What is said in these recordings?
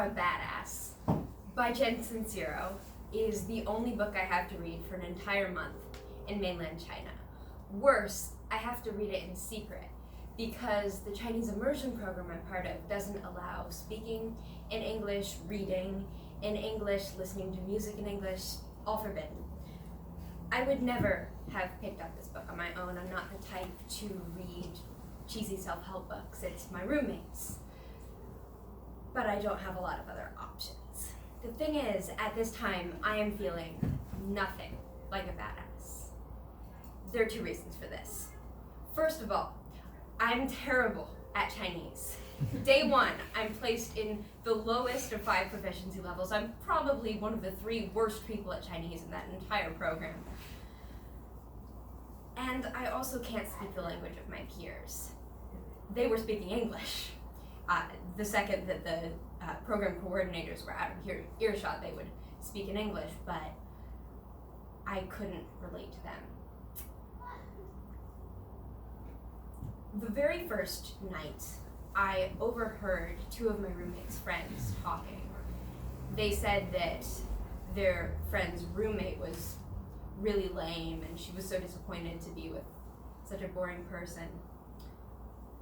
Are a Badass by Jen Sincero is the only book I have to read for an entire month in mainland China. Worse, I have to read it in secret because the Chinese immersion program I'm part of doesn't allow speaking in English, reading in English, listening to music in English, all forbidden. I would never have picked up this book on my own. I'm not the type to read cheesy self-help books. It's my roommates. But I don't have a lot of other options. The thing is, at this time, I am feeling nothing like a badass. There are two reasons for this. First of all, I'm terrible at Chinese. Day one, I'm placed in the lowest of 5 proficiency levels. I'm probably one of the 3 worst people at Chinese in that entire program. And I also can't speak the language of my peers. They were speaking English. The second that the program coordinators were out of earshot, they would speak in English, but I couldn't relate to them. The very first night, I overheard 2 of my roommates' friends talking. They said that their friend's roommate was really lame and she was so disappointed to be with such a boring person.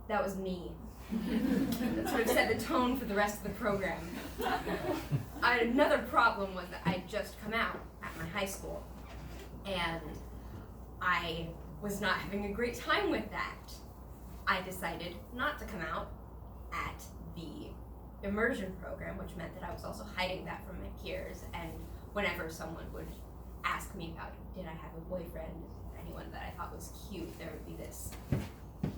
That was me. That sort of set the tone for the rest of the program. Another problem was that I'd just come out at my high school, and I was not having a great time with that. I decided not to come out at the immersion program, which meant that I was also hiding that from my peers, and whenever someone would ask me about, did I have a boyfriend, anyone that I thought was cute, there would be this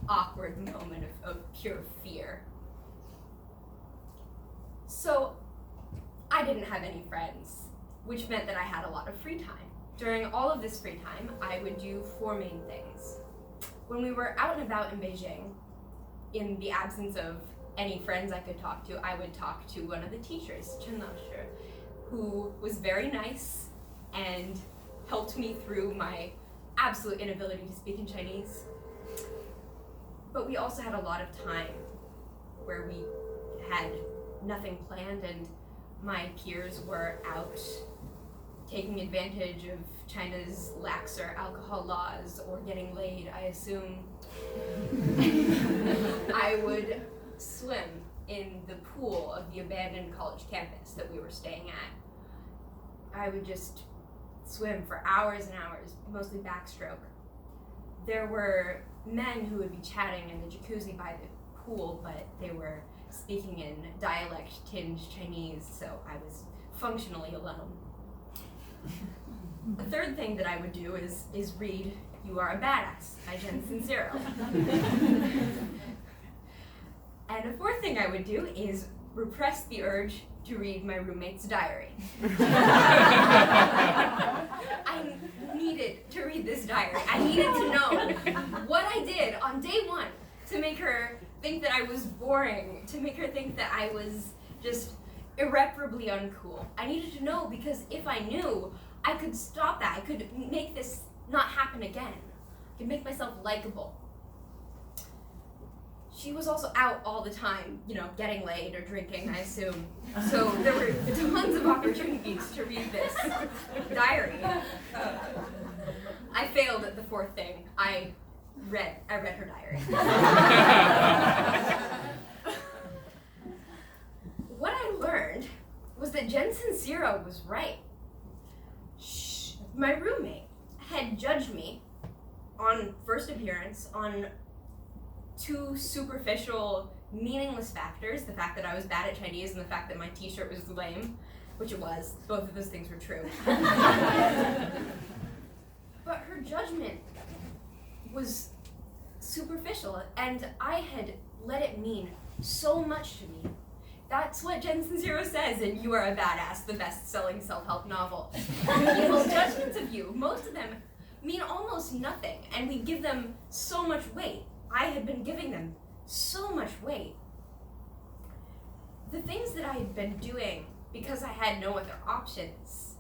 awkward moment of pure fear. So I didn't have any friends, which meant that I had a lot of free time. During all of this free time, I would do 4 main things. When we were out and about in Beijing, in the absence of any friends I could talk to, I would talk to one of the teachers, Chen Laoshi, who was very nice and helped me through my absolute inability to speak in Chinese. But we also had a lot of time where we had nothing planned and my peers were out taking advantage of China's laxer alcohol laws or getting laid, I assume. I would swim in the pool of the abandoned college campus that we were staying at. I would just swim for hours and hours, mostly backstroke. There were men who would be chatting in the jacuzzi by the pool, but they were speaking in dialect-tinged Chinese, so I was functionally alone. The third thing that I would do is read You Are a Badass by Jen Sincero. And the fourth thing I would do is repress the urge to read my roommate's diary. I needed to read this diary. I needed to know what I did on day 1 to make her think that I was boring, to make her think that I was just irreparably uncool. I needed to know because if I knew, I could stop that. I could make this not happen again. I could make myself likable. She was also out all the time, getting laid or drinking, I assume. So there were tons of opportunities to read this diary. I failed at the 4th thing. I read her diary. What I learned was that Jen Sincero was right. My roommate had judged me on first appearance on 2 superficial, meaningless factors, the fact that I was bad at Chinese and the fact that my t-shirt was lame, which it was. Both of those things were true. But her judgment was superficial, and I had let it mean so much to me. That's what Jen Sincero says in You Are a Badass, the best-selling self-help novel. People's judgments of you, most of them mean almost nothing, and we give them so much weight. I had been giving them so much weight. The things that I had been doing because I had no other options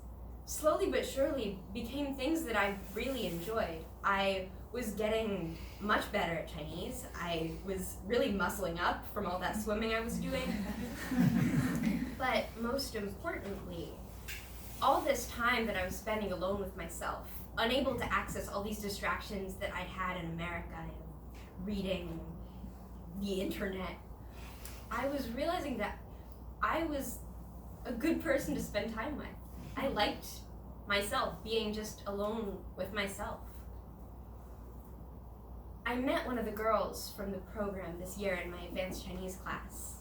slowly but surely became things that I really enjoyed. I was getting much better at Chinese. I was really muscling up from all that swimming I was doing. But most importantly, all this time that I was spending alone with myself, unable to access all these distractions that I had in America, reading, the internet, I was realizing that I was a good person to spend time with. I liked myself, being just alone with myself. I met one of the girls from the program this year in my advanced Chinese class.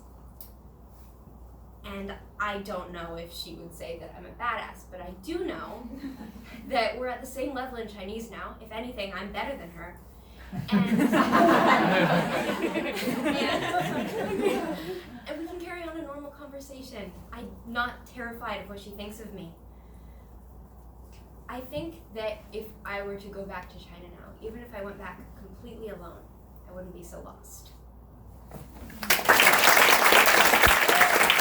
And I don't know if she would say that I'm a badass, but I do know that we're at the same level in Chinese now. If anything, I'm better than her. And, and we can carry on a normal conversation. I'm not terrified of what she thinks of me. I think that if I were to go back to China now, even if I went back completely alone, I wouldn't be so lost.